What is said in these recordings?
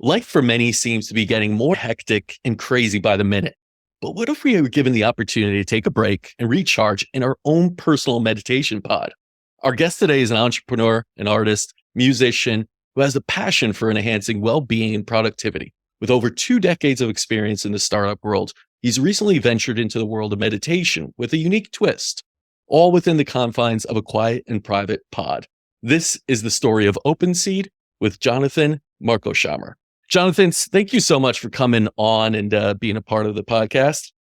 Life for many seems to be getting more hectic and crazy by the minute. But what if we were given the opportunity to take a break and recharge in our own personal meditation pod? Our guest today is an entrepreneur, an artist, musician who has a passion for enhancing well-being and productivity. With over 2 decades of experience in the startup world, he's recently ventured into the world of meditation with a unique twist, all within the confines of a quiet and private pod. This is the story of OpenSeed with Jonathan Marcoschamer. Jonathan, thank you so much for coming on and being a part of the podcast.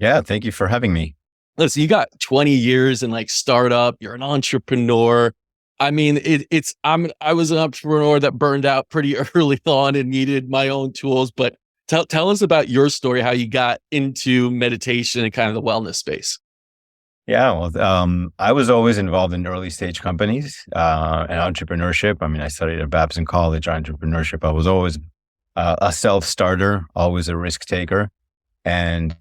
Yeah, thank you for having me. Listen, you got 20 years in startup. You're an entrepreneur. I mean, I was an entrepreneur that burned out pretty early on and needed my own tools. But tell us about your story, how you got into meditation and kind of the wellness space. Yeah, well, I was always involved in early stage companies and entrepreneurship. I mean, I studied at Babson College entrepreneurship. I was always a self-starter, always a risk taker. And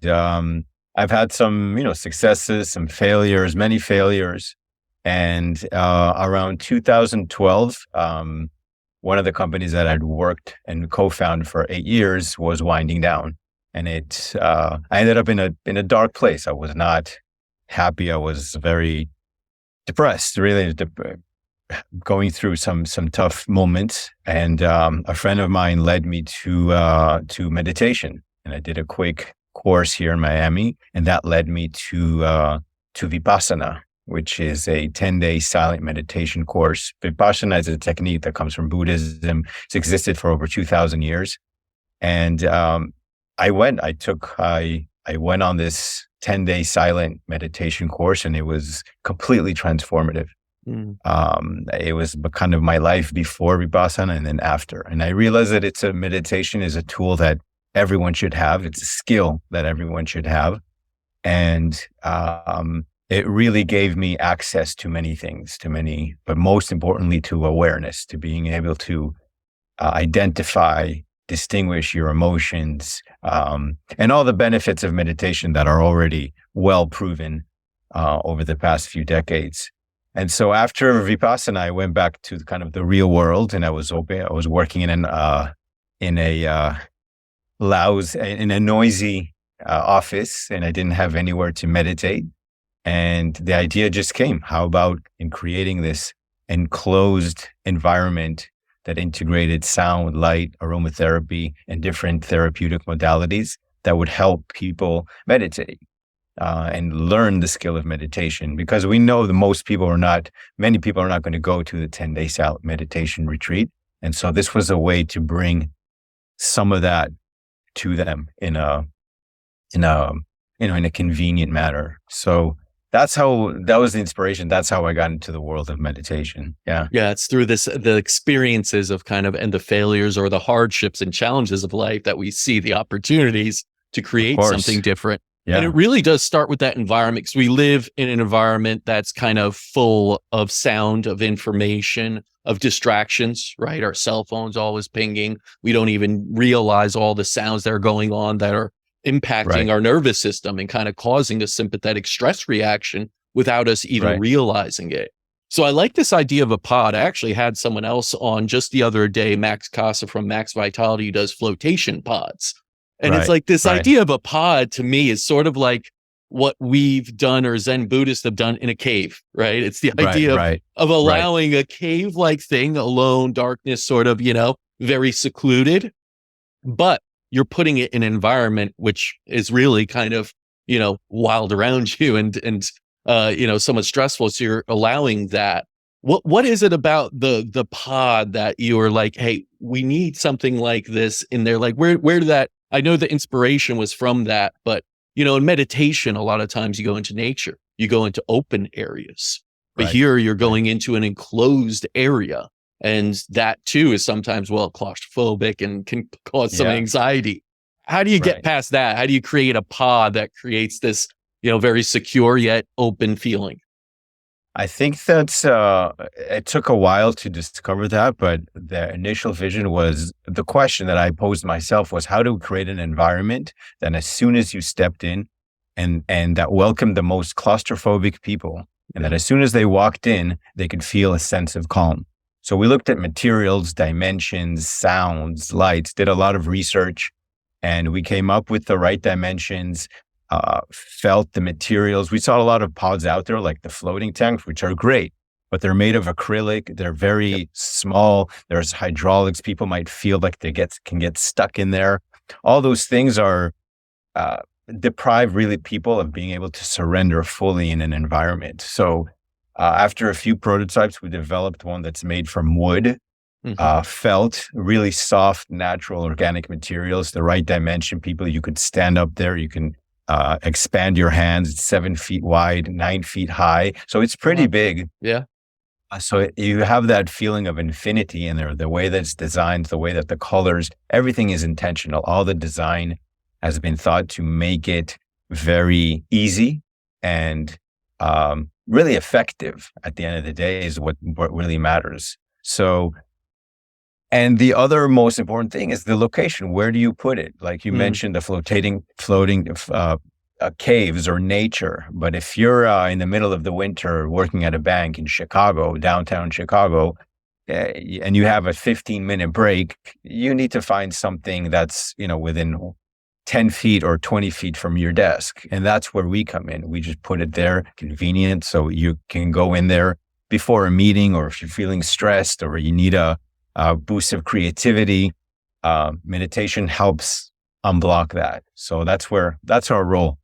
I've had some, successes, some failures, many failures. And around 2012, one of the companies that I'd worked and co-founded for 8 years was winding down. And I ended up in a dark place. I was not happy. I was very depressed, really going through some tough moments. And a friend of mine led me to meditation. And I did a quick course here in Miami, and that led me to Vipassana, which is a 10-day silent meditation course. Vipassana is a technique that comes from Buddhism. It's existed for over 2,000 years. And I went on this 10-day silent meditation course, and it was completely transformative. It was kind of my life before Vipassana and then after. And I realized that meditation is a tool that everyone should have. It's a skill that everyone should have. And it really gave me access to many things, but most importantly to awareness, to being able to identify, distinguish your emotions, and all the benefits of meditation that are already well proven over the past few decades. And so after Vipassana, I went back to kind of the real world, and I was working in a noisy office, and I didn't have anywhere to meditate. And the idea just came: how about in creating this enclosed environment that integrated sound, light, aromatherapy, and different therapeutic modalities that would help people meditate and learn the skill of meditation? Because we know that many people are not going to go to the 10-day silent meditation retreat. And so this was a way to bring some of that to them in a convenient manner. So that was the inspiration. That's how I got into the world of meditation. Yeah. Yeah. It's through the experiences of and the failures or the hardships and challenges of life that we see the opportunities to create something different. Yeah. And it really does start with that environment, because we live in an environment that's kind of full of sound, of information, of distractions, right? Our cell phone's always pinging. We don't even realize all the sounds that are going on that are impacting our nervous system and kind of causing a sympathetic stress reaction without us even realizing it. So I like this idea of a pod. I actually had someone else on just the other day, Max Casa from Max Vitality, who does flotation pods. And it's like this idea of a pod to me is sort of like what we've done or Zen Buddhists have done in a cave, right? It's the idea of allowing a cave-like thing, alone, darkness, sort of, very secluded, but you're putting it in an environment which is really kind of, wild around you and somewhat stressful. So you're allowing that. What is it about the pod that you are like, hey, we need something like this in there? Like where did that, I know the inspiration was from that, but in meditation, a lot of times you go into nature, you go into open areas, but here you're going into an enclosed area. And that too is sometimes, claustrophobic and can cause some anxiety. How do you get past that? How do you create a pod that creates this, very secure yet open feeling? I think that's, it took a while to discover that, but the initial vision was, the question that I posed myself was, how do we create an environment that as soon as you stepped in and that welcomed the most claustrophobic people, and that as soon as they walked in, they could feel a sense of calm. So we looked at materials, dimensions, sounds, lights, did a lot of research, and we came up with the right dimensions, felt the materials. We saw a lot of pods out there, like the floating tanks, which are great, but they're made of acrylic. They're very small. There's hydraulics. People might feel like they can get stuck in there. All those things are deprive really people of being able to surrender fully in an environment. So after a few prototypes, we developed one that's made from wood, felt, really soft, natural, organic materials, the right dimension. People, you could stand up there. You can expand your hands. It's 7 feet wide, 9 feet high. So it's pretty big. Yeah. So you have that feeling of infinity in there. The way that it's designed, the way that the colors, everything is intentional. All the design has been thought to make it very easy and really effective at the end of the day is what really matters. So, and the other most important thing is the location. Where do you put it? Like you mentioned, the floating caves or nature. But if you're in the middle of the winter working at a bank in Chicago, downtown Chicago, and you have a 15-minute break, you need to find something that's, within 10 feet or 20 feet from your desk. And that's where we come in. We just put it there, convenient. So you can go in there before a meeting, or if you're feeling stressed or you need a boost of creativity, meditation helps unblock that. So that's our role.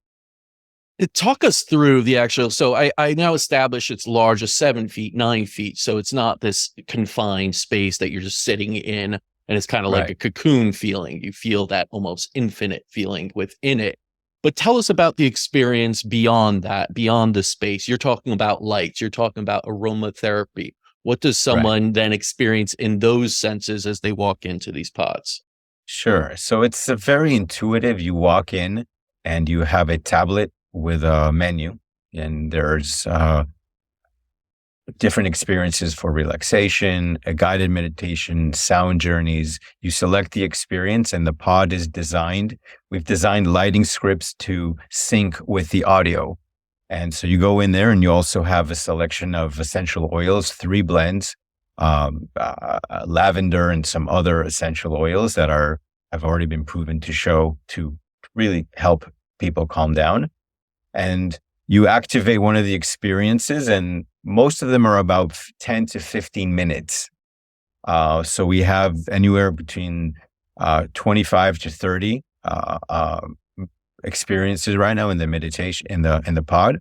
Talk us through the actual, so I now establish it's large as 7 feet, 9 feet. So it's not this confined space that you're just sitting in, and it's kind of like a cocoon feeling. You feel that almost infinite feeling within it. But tell us about the experience beyond that, beyond the space. You're talking about lights, you're talking about aromatherapy. What does someone then experience in those senses as they walk into these pods? Sure. So it's a very intuitive. You walk in and you have a tablet with a menu, and there's different experiences for relaxation, a guided meditation, sound journeys. You select the experience and the pod is designed. We've designed lighting scripts to sync with the audio. And so you go in there and you also have a selection of essential oils, 3 blends, lavender and some other essential oils that have already been proven to really help people calm down. And you activate one of the experiences, and most of them are about 10 to 15 minutes. So we have anywhere between 25 to 30 experiences right now in the meditation, in the pod.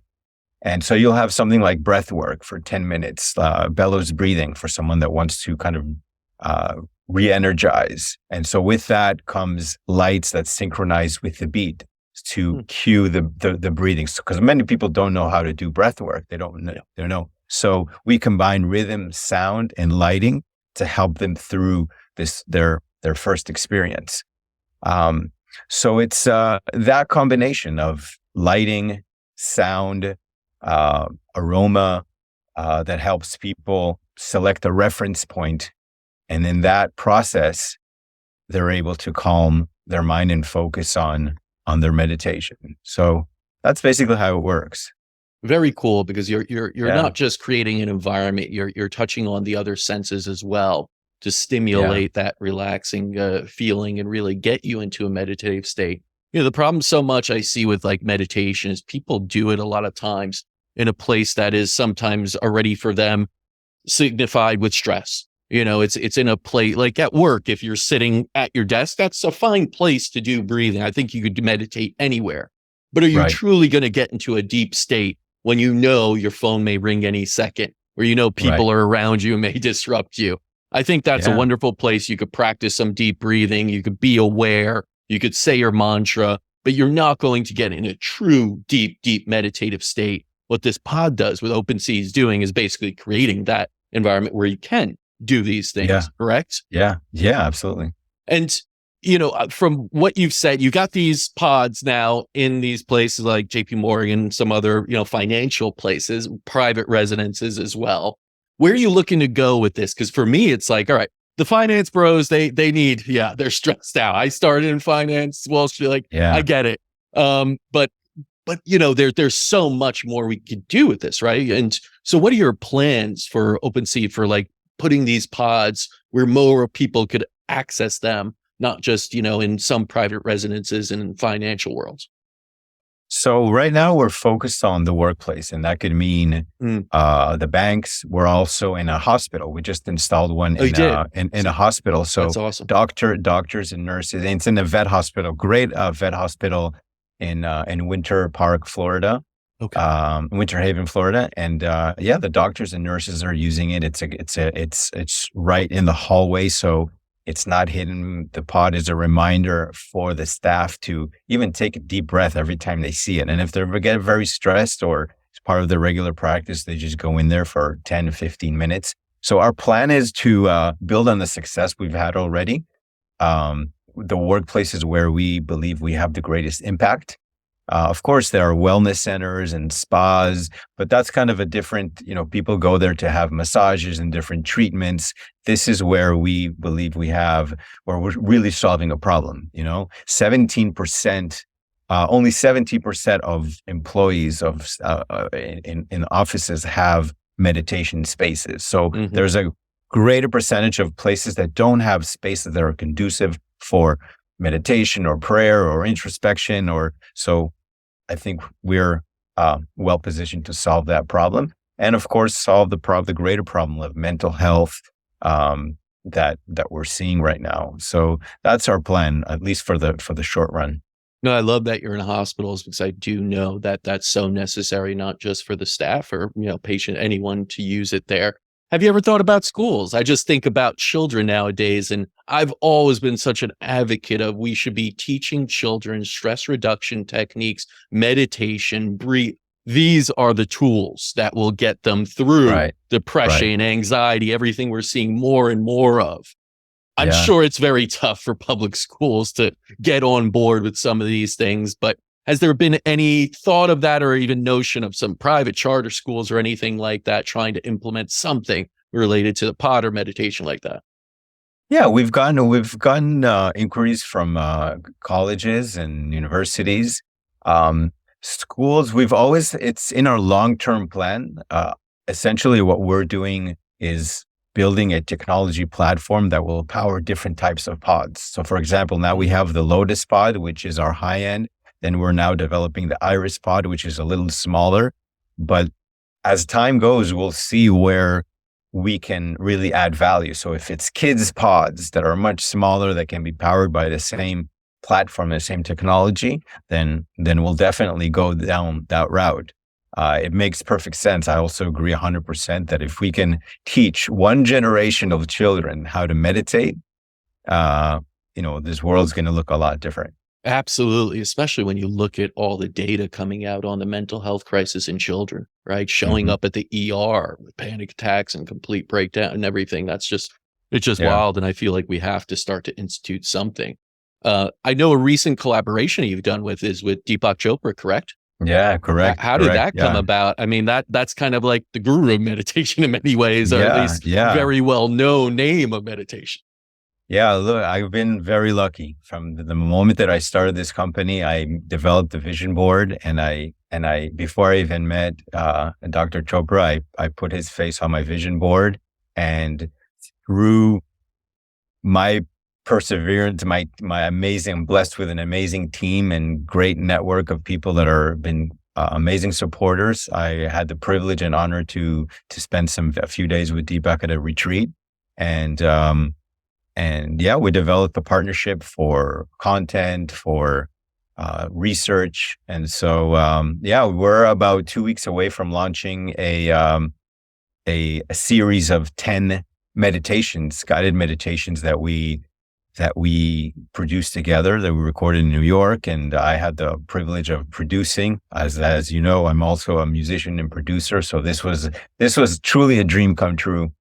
And so you'll have something like breath work for 10 minutes, bellows breathing for someone that wants to kind of re-energize. And so with that comes lights that synchronize with the beat to cue the breathing. Because many people don't know how to do breath work. They don't know. So we combine rhythm, sound, and lighting to help them through their first experience. So it's that combination of lighting, sound, aroma that helps people select a reference point. And in that process, they're able to calm their mind and focus on their meditation. So that's basically how it works. Very cool, because you're not just creating an environment, you're touching on the other senses as well to stimulate that relaxing feeling and really get you into a meditative state. The problem so much I see with like meditation is people do it a lot of times in a place that is sometimes already for them signified with stress. It's in a place like at work. If you're sitting at your desk, that's a fine place to do breathing. I think you could meditate anywhere. But are you truly going to get into a deep state when your phone may ring any second, or people are around you and may disrupt you? I think that's a wonderful place. You could practice some deep breathing. You could be aware. You could say your mantra, but you're not going to get in a true deep meditative state. What this pod does, what OpenSeed is doing, is basically creating that environment where you can do these things, correct? Yeah, absolutely. And, from what you've said, you got these pods now in these places like JP Morgan, some other, financial places, private residences as well. Where are you looking to go with this? Because for me, it's like, all right, the finance bros, they need, they're stressed out. I started in finance, Wall Street, I get it. But there's so much more we could do with this, right? And so what are your plans for OpenSeed for like putting these pods where more people could access them, not just, in some private residences and financial worlds? So right now we're focused on the workplace, and that could mean the banks. We're also in a hospital. We just installed one Oh, you did? in a hospital. So That's awesome. doctors and nurses. And it's in a vet hospital, great vet hospital in Winter Park, Florida, Okay. Winter Haven, Florida. And yeah, the doctors and nurses are using it. It's right in the hallway, so it's not hidden. The pod is a reminder for the staff to even take a deep breath every time they see it. And if they get very stressed or it's part of their regular practice, they just go in there for 10 to 15 minutes. So our plan is to build on the success we've had already. The workplaces where we believe we have the greatest impact. Of course, there are wellness centers and spas, but that's kind of a different, people go there to have massages and different treatments. This is where we believe where we're really solving a problem. 17%, only 70% of employees in offices have meditation spaces. So there's a greater percentage of places that don't have spaces that are conducive for meditation or prayer or introspection so I think we're well positioned to solve that problem, and of course solve the greater problem of mental health that we're seeing right now. So that's our plan, at least for the short run. No, I love that you're in hospitals, because I do know that that's so necessary, not just for the staff or patient, anyone to use it there. Have you ever thought about schools? I just think about children nowadays, and I've always been such an advocate of we should be teaching children stress reduction techniques, meditation, breathe. These are the tools that will get them through depression, anxiety, everything we're seeing more and more of. I'm sure it's very tough for public schools to get on board with some of these things, but has there been any thought of that, or even notion of some private charter schools or anything like that trying to implement something related to the pod or meditation like that? Yeah, we've gotten inquiries from colleges and universities, schools. It's in our long-term plan. Essentially, what we're doing is building a technology platform that will power different types of pods. So, for example, now we have the Lotus pod, which is our high end. Then we're now developing the Iris pod, which is a little smaller. But as time goes, we'll see where we can really add value. So if it's kids pods that are much smaller, that can be powered by the same platform, the same technology, then we'll definitely go down that route. It makes perfect sense. I also agree 100% that if we can teach one generation of children how to meditate, this world's going to look a lot different. Absolutely, especially when you look at all the data coming out on the mental health crisis in children, right? Showing up at the ER with panic attacks and complete breakdown and everything. It's just wild. And I feel like we have to start to institute something. I know a recent collaboration you've done is with Deepak Chopra, correct? Yeah, correct. How did that come about? I mean, that's kind of like the guru of meditation in many ways, or at least very well-known name of meditation. Yeah, look, I've been very lucky. From the moment that I started this company, I developed a vision board, and I before I even met Dr. Chopra, I put his face on my vision board, and through my perseverance, I'm blessed with an amazing team and great network of people that are been amazing supporters. I had the privilege and honor to spend a few days with Deepak at a retreat, and yeah, we developed a partnership for content, for research. And so, we're about 2 weeks away from launching a series of 10 meditations, guided meditations that we produced together, that we recorded in New York. And I had the privilege of producing. As you know, I'm also a musician and producer. So this was truly a dream come true.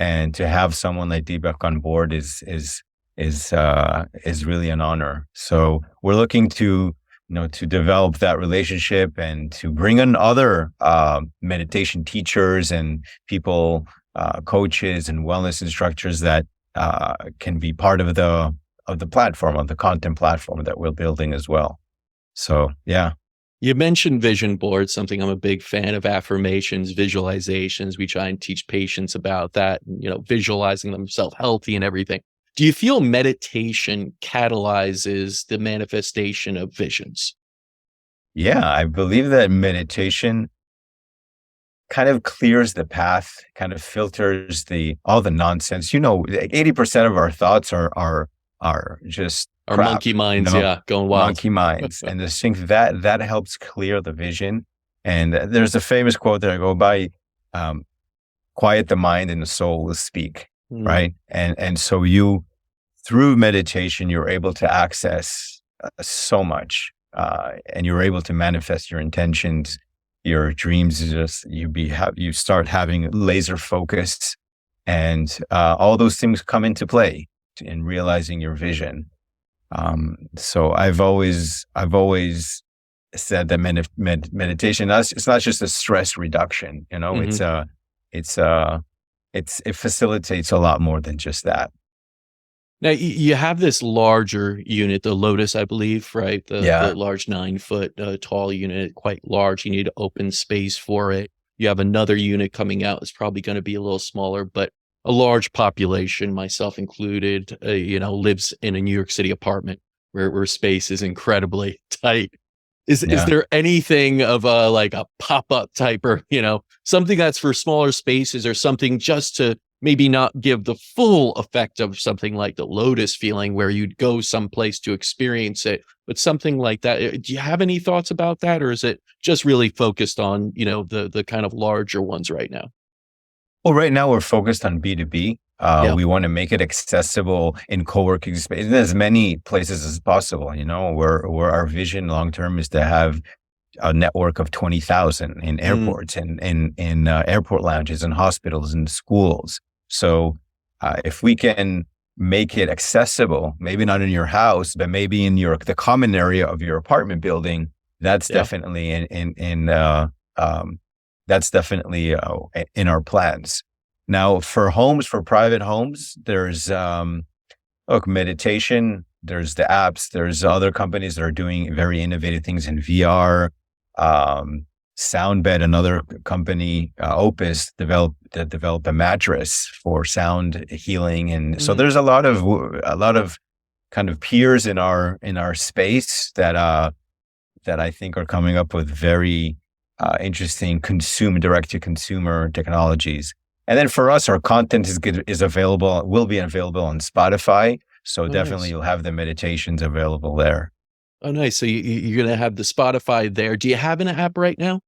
And to have someone like Deepak on board is really an honor. So we're looking to develop that relationship and to bring in other meditation teachers and people, coaches and wellness instructors that can be part of the platform, of the content platform that we're building as well. So yeah. You mentioned vision boards, something I'm a big fan of: affirmations, visualizations. We try and teach patients about that, and, visualizing themselves healthy and everything. Do you feel meditation catalyzes the manifestation of visions? Yeah, I believe that meditation kind of clears the path, kind of filters the all the nonsense. 80% of our thoughts are just Our crap, monkey minds, yeah, going wild. monkey minds. And the thing that helps clear the vision. And there's a famous quote that I go by, um, quiet the mind and the soul will speak, Mm, right? And so you, through meditation, you're able to access so much, and you're able to manifest your intentions, your dreams. Is just you start having laser focus, and all those things come into play in realizing your vision. So I've always said that meditation, it's not just a stress reduction. mhm. It's uh it facilitates a lot more than just that. Now you have this larger unit, the Lotus, I believe, right? The Yeah. large 9 foot tall unit, quite large. You need open space for it. You have another unit coming out. It's probably going to be a little smaller, but a large population, myself included, lives in a New York City apartment where space is incredibly tight. Is Yeah. there anything of a like a pop-up type, or, something that's for smaller spaces, or something just to maybe not give the full effect of something like the Lotus feeling where you'd go someplace to experience it, but something like that? Do you have any thoughts about that, or is it just really focused on, the kind of larger ones right now? Well, right now we're focused on B2B. Yeah. We want to make it accessible in co-working space in as many places as possible. Where our vision long term is to have a network of 20,000 in Mm, airports and in airport lounges and hospitals and schools. So if we can make it accessible, maybe not in your house, but maybe in the common area of your apartment building, that's yeah. definitely um, in our plans. Now, for private homes, there's look, meditation. There's the apps. There's other companies that are doing very innovative things in VR. Um, Soundbed, another company, Opus, develop a mattress for sound healing, and so Mm. there's a lot of kind of peers in our space that I think are coming up with very interesting direct to consumer technologies. And then for us, our content will be available on Spotify. So Oh, definitely nice. you'll have the meditations available there. Oh, nice. So you're gonna have the Spotify there. Do you have an app right now?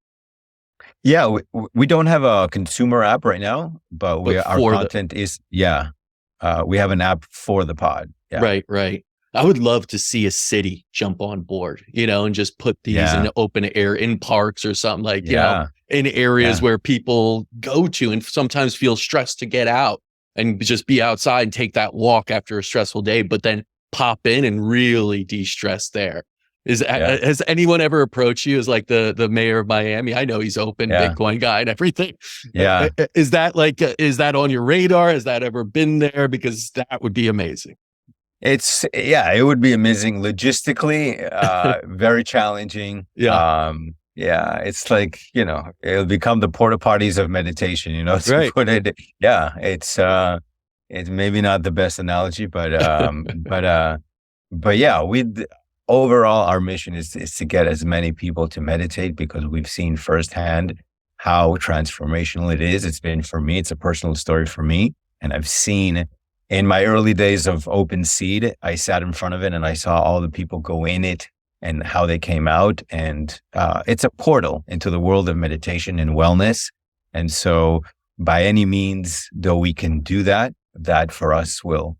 Yeah, we don't have a consumer app right now, but But our for the content is, yeah. We have an app for the pod. Yeah. Right, right. I would love to see a city jump on board, and just put these in Yeah. the open air in parks or something, like, Yeah. in areas Yeah. where people go to and sometimes feel stressed to get out and just be outside and take that walk after a stressful day, but then pop in and really de-stress there. Yeah. Has anyone ever approached you as like the mayor of Miami? I know he's open, Yeah. Bitcoin guy and everything. Yeah. Is that on your radar? Has that ever been there? Because that would be amazing. It would be amazing logistically, very challenging. Yeah. Yeah, it's like, it'll become the porta potties of meditation, to Right. put it. Yeah, it's maybe not the best analogy, but yeah, overall, our mission is to get as many people to meditate because we've seen firsthand how transformational it is. It's been for me. It's a personal story for me. And I've seen in my early days of OpenSeed, I sat in front of it and I saw all the people go in it and how they came out. And it's a portal into the world of meditation and wellness. And so by any means, though we can do that, that for us will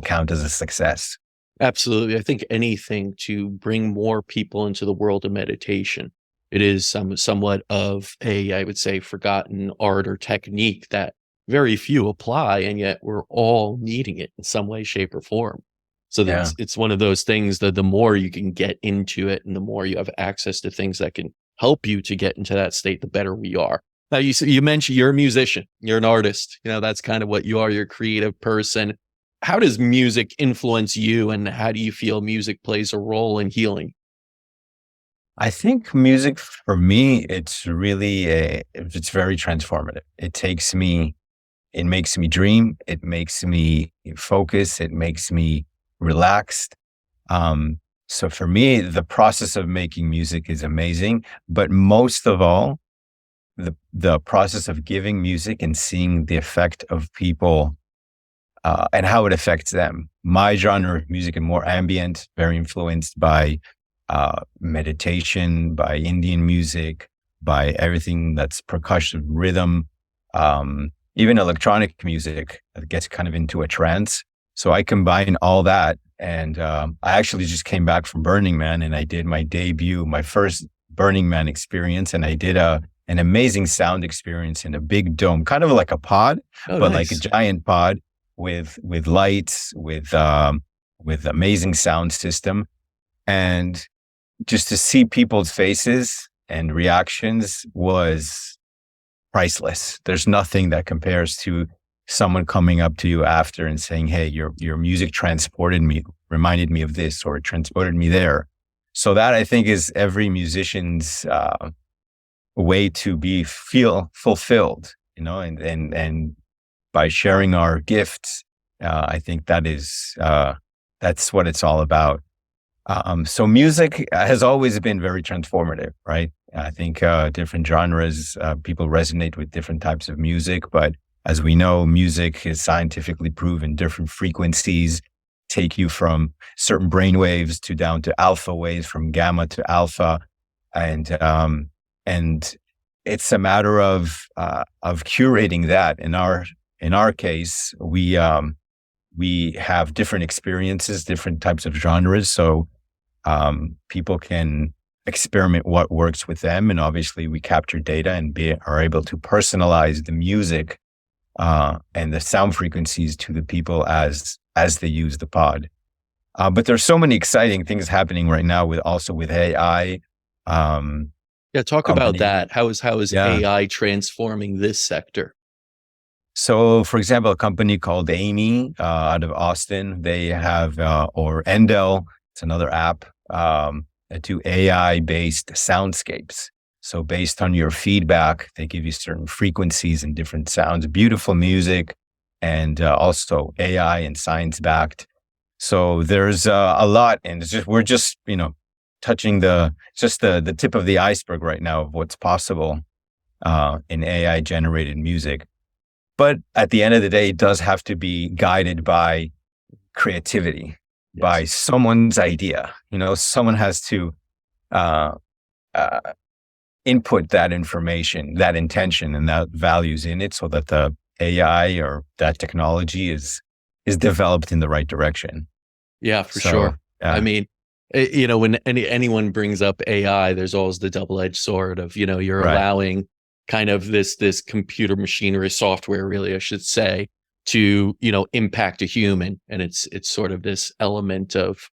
count as a success. Absolutely. I think anything to bring more people into the world of meditation. It is somewhat of a, I would say, forgotten art or technique that very few apply, and yet we're all needing it in some way, shape, or form. So Yeah. it's one of those things that the more you can get into it and the more you have access to things that can help you to get into that state, the better we are. Now, you mentioned you're a musician, you're an artist. That's kind of what you are. You're a creative person. How does music influence you, and how do you feel music plays a role in healing? I think music for me, it's very transformative. It makes me dream. It makes me focus. It makes me relaxed. Um, so for me, the process of making music is amazing, but most of all, the process of giving music and seeing the effect of people and how it affects them. My genre of music is more ambient, very influenced by meditation, by Indian music, by everything that's percussion, rhythm, even electronic music that gets kind of into a trance. So I combine all that. And I actually just came back from Burning Man and I did my debut, my first Burning Man experience. And I did an amazing sound experience in a big dome, kind of like a pod, Oh, but like a nice. giant pod with lights, with amazing sound system. And just to see people's faces and reactions was priceless. There's nothing that compares to someone coming up to you after and saying, "Hey, your music transported me, reminded me of this, or it transported me there." So that I think is every musician's way to feel fulfilled, and by sharing our gifts, I think that's what it's all about. So music has always been very transformative, right? I think different genres, people resonate with different types of music, but as we know, music is scientifically proven. Different frequencies take you from certain brain waves to down to alpha waves, from gamma to alpha, and it's a matter of curating that. In our case, we have different experiences, different types of genres, so people can experiment what works with them, and obviously we capture data and are able to personalize the music and the sound frequencies to the people as they use the pod. But there's so many exciting things happening right now with AI. Yeah, talk about Company, that. How is yeah. AI transforming this sector? So, for example, a company called Amy out of Austin, they have, or Endel, it's another app, that do AI-based soundscapes. So based on your feedback, they give you certain frequencies and different sounds, beautiful music, and also AI and science-backed. So there's a lot, and we're just, touching the tip of the iceberg right now of what's possible in AI-generated music. But at the end of the day, it does have to be guided by creativity, by someone's idea. Someone has to input that information, that intention, and that values in it, so that the AI or that technology is developed in the right direction. Yeah, for sure. Yeah. I mean, when anyone brings up AI, there's always the double-edged sword of, you're Right. allowing kind of this computer machinery, software, really, I should say, to, impact a human. And it's sort of this element of,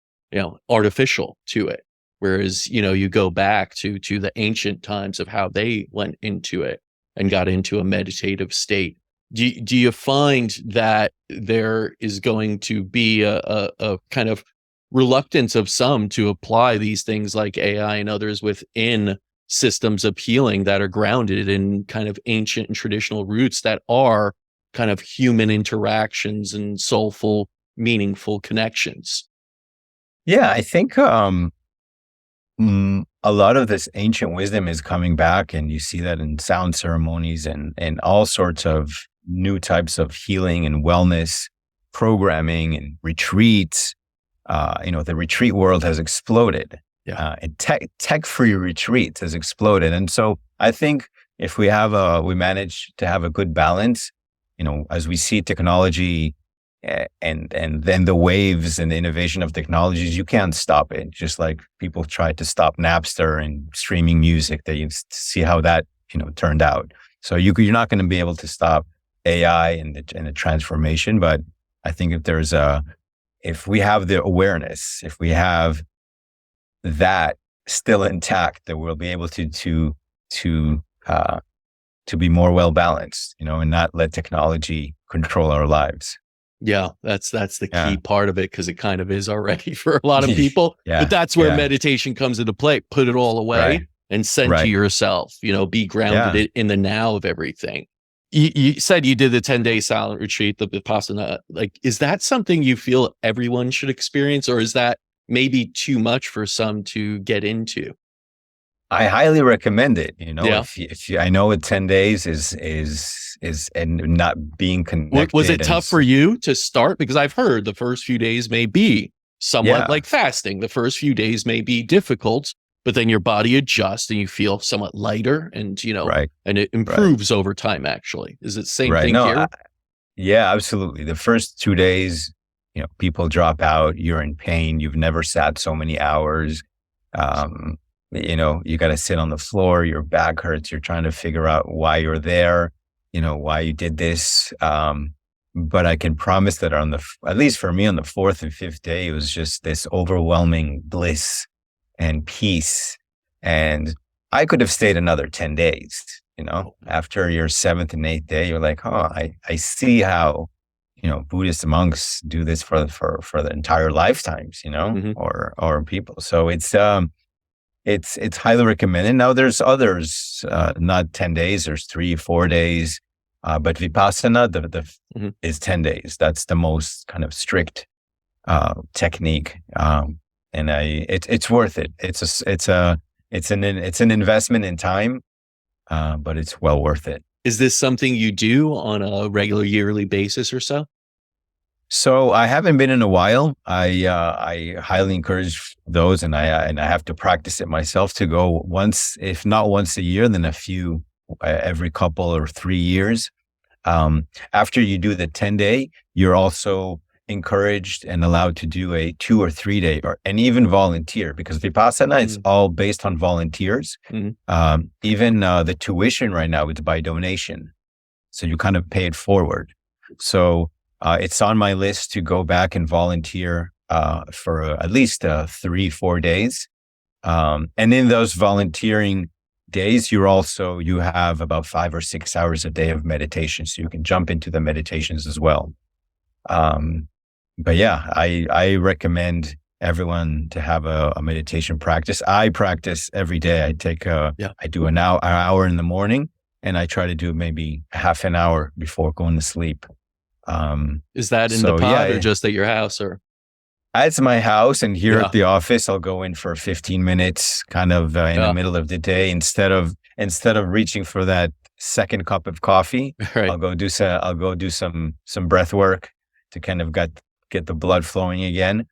artificial to it. Whereas, you go back to the ancient times of how they went into it and got into a meditative state. Do you find that there is going to be a kind of reluctance of some to apply these things like AI and others within systems of healing that are grounded in kind of ancient and traditional roots that are kind of human interactions and soulful, meaningful connections? Yeah, I think a lot of this ancient wisdom is coming back, and you see that in sound ceremonies and all sorts of new types of healing and wellness programming and retreats. The retreat world has exploded. Yeah. And tech-free retreats has exploded. And so I think if we manage to have a good balance, as we see technology and then the waves and the innovation of technologies, you can't stop it. Just like people tried to stop Napster and streaming music, that you see how that, turned out. So you're not going to be able to stop AI and the transformation. But I think if we have the awareness, if we have that still intact, that we'll be able to be more well balanced, and not let technology control our lives. Yeah, that's the key Yeah. part of it, because it kind of is already for a lot of people. But Yeah. that's where Yeah. meditation comes into play. Put it all Right. away and center Right. yourself, be grounded Yeah. in the now of everything. You said you did the 10-day silent retreat, the Vipassana. Like, is that something you feel everyone should experience, or is that maybe too much for some to get into? I highly recommend it. Yeah. If you, I know 10 days is and not being Was connected it tough for you to start? Because I've heard the first few days may be somewhat yeah, like fasting. The first few days may be difficult, but then your body adjusts and you feel somewhat lighter, and right, and it right, improves over time. Actually, is it the same right. thing No, here? yeah, absolutely. The first 2 days, people drop out. You're in pain. You've never sat so many hours. Um, you got to sit on the floor. Your back hurts. You're trying to figure out why you're there. Why you did this. But I can promise that at least for me, on the fourth and fifth day, it was just this overwhelming bliss and peace. And I could have stayed another 10 days. After your seventh and eighth day, you're like, oh, I see how, Buddhist monks do this for the entire lifetimes, Hmm. or people. So it's highly recommended. Now there's others, not 10 days, there's 3, 4 days. But Vipassana, Hmm. is 10 days. That's the most kind of strict, technique. And it's worth it. It's an investment in time, but it's well worth it. Is this something you do on a regular yearly basis or so? So I haven't been in a while. I highly encourage those, and I have to practice it myself to go once, if not once a year, then a few every couple or 3 years. After you do the 10-day, you're also encouraged and allowed to do a 2 or 3 day, and even volunteer, because Vipassana is all based on volunteers. Mhm. Even the tuition right now is by donation. So you kind of pay it forward. So it's on my list to go back and volunteer for at least 3, 4 days. And in those volunteering days, you have about 5 or 6 hours a day of meditation. So you can jump into the meditations as well. But yeah, I recommend everyone to have a meditation practice. I practice every day. I do an hour in the morning, and I try to do maybe half an hour before going to sleep. Is that in the pod or just at your house, or? It's my house, and here at the office, I'll go in for 15 minutes, kind of in the middle of the day. Instead of reaching for that second cup of coffee, Right. I'll go do some breath work to kind of get the blood flowing again.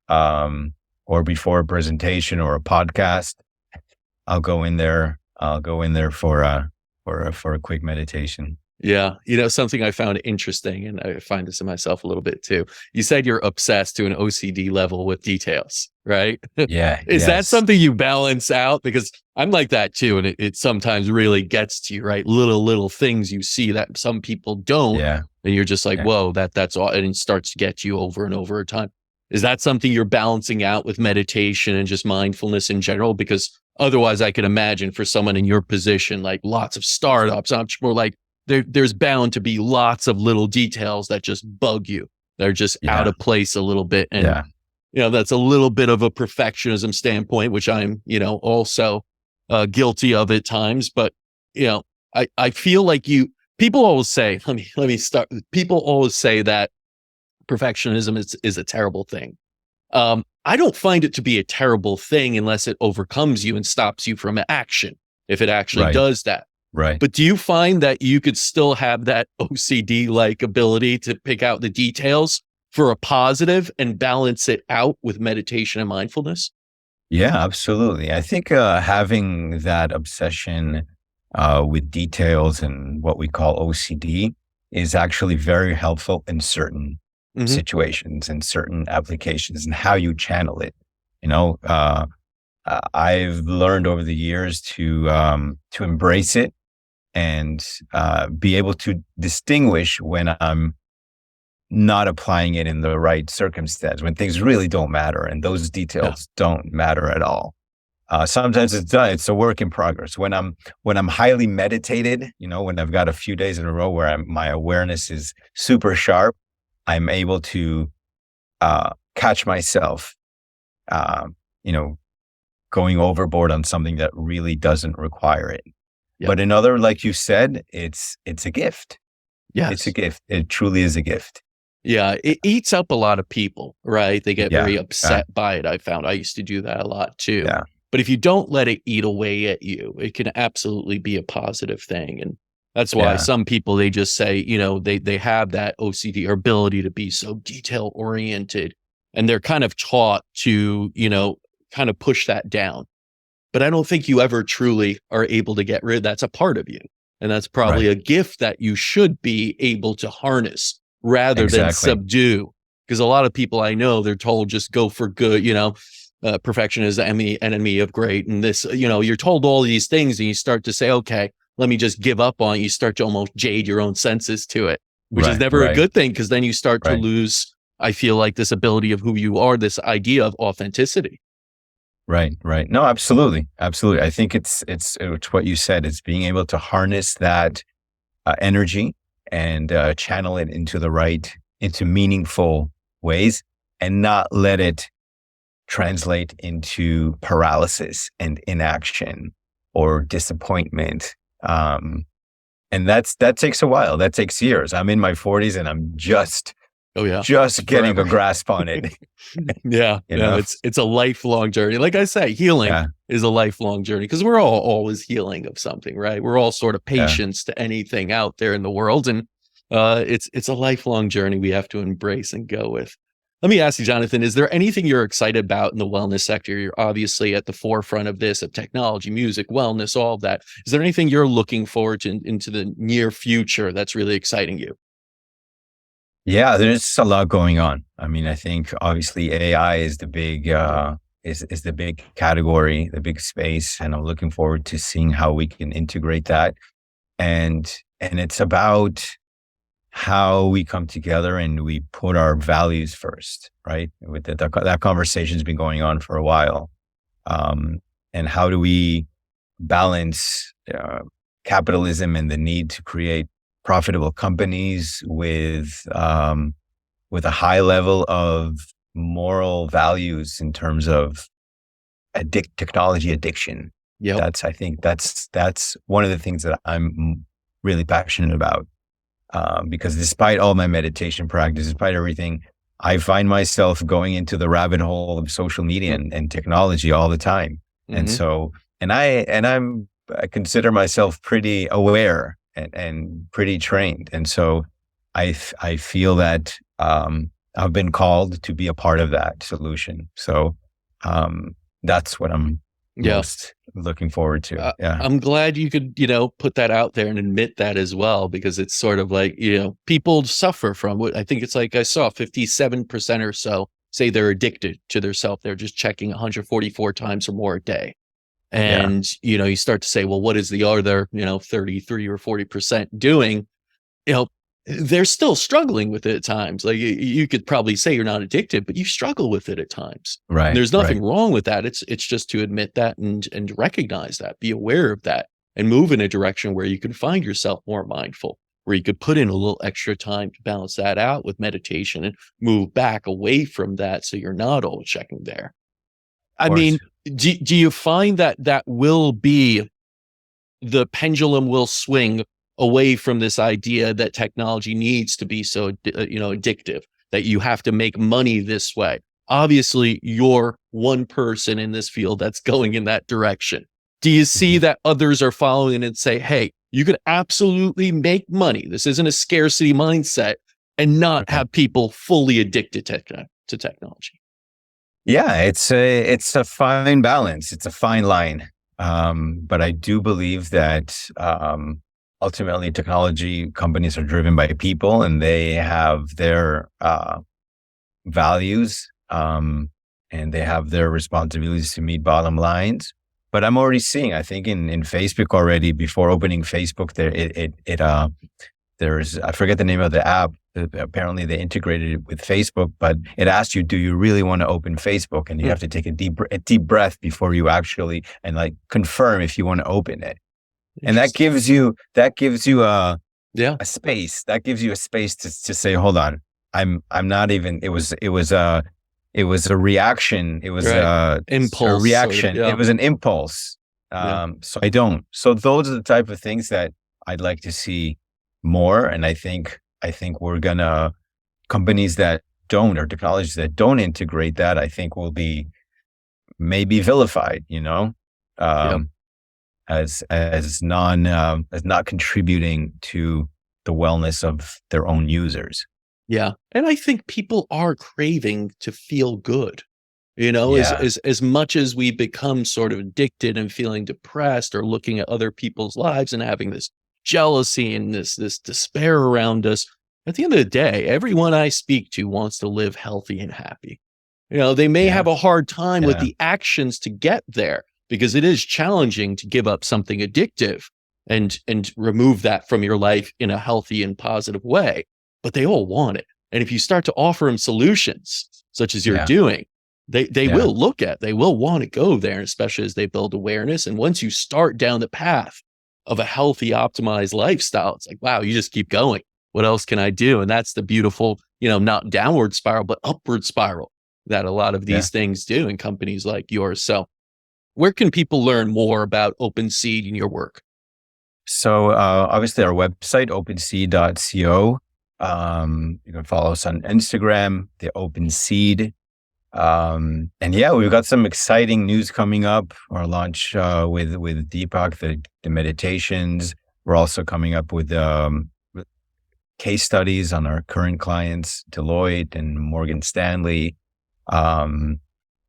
Or before a presentation or a podcast, I'll go in there for a quick meditation. Yeah. Something I found interesting, and I find this in myself a little bit too. You said you're obsessed to an OCD level with details, right? Yeah. Is that something you balance out? Because I'm like that too. And it sometimes really gets to you, right? Little things you see that some people don't. Yeah. And you're just like, whoa, that's all. And it starts to get you over and over time. Is that something you're balancing out with meditation and just mindfulness in general? Because otherwise I could imagine for someone in your position, like lots of startups, I'm sure like, there's bound to be lots of little details that just bug you. They're just out of place a little bit. And, that's a little bit of a perfectionism standpoint, which I'm, also guilty of at times. But, I feel like people always say, let me start. People always say that perfectionism is a terrible thing. I don't find it to be a terrible thing unless it overcomes you and stops you from action. If it actually does that. Right. But do you find that you could still have that OCD-like ability to pick out the details for a positive and balance it out with meditation and mindfulness? Yeah, absolutely. I think having that obsession with details and what we call OCD is actually very helpful in certain situations and certain applications, and how you channel it. I've learned over the years to embrace it and be able to distinguish when I'm not applying it in the right circumstance, when things really don't matter and those details don't matter at all. Sometimes it's a work in progress. When I'm highly meditated, when I've got a few days in a row where my awareness is super sharp, I'm able to catch myself, you know, going overboard on something that really doesn't require it. Yep. But another, like you said, it's a gift. Yes. It's a gift. It truly is a gift. Yeah, it eats up a lot of people, right? They get very Yeah. upset by it. I found I used to do that a lot too. Yeah. But if you don't let it eat away at you, it can absolutely be a positive thing. And that's why Yeah. some people, they just say, you know, they have that OCD or ability to be so detail oriented, and they're kind of taught to, you know, kind of push that down. But I don't think you ever truly are able to get rid. That's a part of you. And that's probably Right. a gift that you should be able to harness rather than Exactly. subdue. Because a lot of people I know, they're told just go for good, you know, perfection is the enemy of great. And this, you know, you're told all these things and you start to say, okay, let me just give up on it. You start to almost jade your own senses to it, which is never a good thing, because then you start to lose, I feel like, this ability of who you are, this idea of authenticity. Right. No, absolutely. Absolutely. I think it's what you said. It's being able to harness that energy and channel it into meaningful ways, and not let it translate into paralysis and inaction or disappointment. And that takes a while. That takes years. I'm in my 40s and I'm just getting a grasp on it. Yeah. It's a lifelong journey. Like I say, healing is a lifelong journey, because we're all always healing of something, right? We're all sort of patients to anything out there in the world. And it's a lifelong journey we have to embrace and go with. Let me ask you, Jonathan, is there anything you're excited about in the wellness sector? You're obviously at the forefront of this, of technology, music, wellness, all of that. Is there anything you're looking forward to into the near future that's really exciting you? Yeah, there's a lot going on. I mean, I think obviously AI is the big is the big category, the big space, and I'm looking forward to seeing how we can integrate that. And it's about how we come together and we put our values first, right? With that conversation's been going on for a while. And how do we balance capitalism and the need to create profitable companies with a high level of moral values in terms of technology addiction. Yeah, I think that's one of the things that I'm really passionate about. Because despite all my meditation practice, despite everything, I find myself going into the rabbit hole of social media and technology all the time. Mm-hmm. And so, I consider myself pretty aware and pretty trained. And so I feel that, I've been called to be a part of that solution. So, that's what I'm most looking forward to. I'm glad you could, put that out there and admit that as well, because it's sort of like, people suffer from what I think it's like I saw 57% or so say they're addicted to their self. They're just checking 144 times or more a day. And, you start to say, well, what is the other, 33 or 40% doing? They're still struggling with it at times. Like you could probably say you're not addicted, but you struggle with it at times. Right. And there's nothing wrong with that. It's just to admit that and recognize that, be aware of that, and move in a direction where you can find yourself more mindful, where you could put in a little extra time to balance that out with meditation and move back away from that, so you're not always checking there. I mean, do you find that will be, the pendulum will swing away from this idea that technology needs to be so, addictive, that you have to make money this way? Obviously, you're one person in this field that's going in that direction. Do you see that others are following and say, hey, you could absolutely make money, this isn't a scarcity mindset, and not have people fully addicted to technology? Yeah, it's a fine balance. It's a fine line. But I do believe that, ultimately, technology companies are driven by people, and they have their values, and they have their responsibilities to meet bottom lines. But I'm already seeing, I think, in Facebook already, before opening Facebook, there's, I forget the name of the app. Apparently, they integrated it with Facebook, but it asks you, do you really want to open Facebook? And you have to take a deep breath before you actually confirm if you want to open it. And that gives you a space. That gives you a space to say, hold on, I'm not even, it was a reaction. It was Right. a Impulse, reaction. yeah. It was an impulse. Yeah. So I don't. So those are the type of things that I'd like to see more. And I think we're gonna, companies that don't, or technologies that don't integrate that, I think will be maybe vilified, Yeah. um, as not contributing to the wellness of their own users. Yeah. And I think people are craving to feel good. Yeah. As much as we become sort of addicted and feeling depressed or looking at other people's lives and having this jealousy and this despair around us, at the end of the day, everyone I speak to wants to live healthy and happy. They may Yeah. have a hard time with Yeah. the actions to get there because it is challenging to give up something addictive and remove that from your life in a healthy and positive way. But they all want it. And if you start to offer them solutions, such as you're Yeah. doing, they Yeah. they will want to go there, especially as they build awareness. And once you start down the path of a healthy, optimized lifestyle, it's like, wow, you just keep going. What else can I do? And that's the beautiful, not downward spiral, but upward spiral that a lot of Yeah. these things do in companies like yours. So where can people learn more about OpenSeed and your work? So obviously our website, OpenSeed.co. You can follow us on Instagram, the OpenSeed. And yeah, we've got some exciting news coming up. Our launch with Deepak, the meditations. We're also coming up with case studies on our current clients, Deloitte and Morgan Stanley.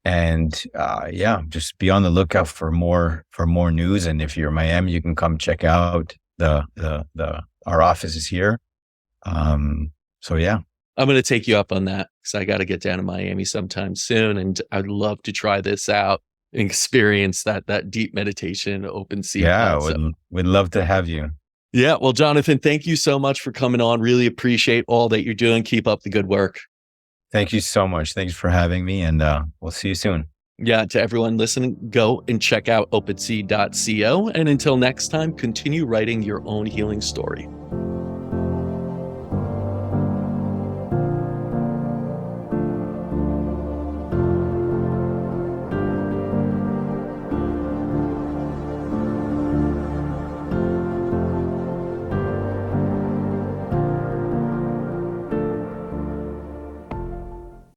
Yeah, just be on the lookout for more news. And if you're in Miami, you can come check out our offices here. So yeah. I'm going to take you up on that because I got to get down to Miami sometime soon. And I'd love to try this out and experience that deep meditation, OpenSeed Yeah, concept. we'd love to have you. Yeah. Well, Jonathan, thank you so much for coming on. Really appreciate all that you're doing. Keep up the good work. Thank you so much. Thanks for having me, and we'll see you soon. Yeah. To everyone listening, go and check out openseed.co. And until next time, continue writing your own healing story.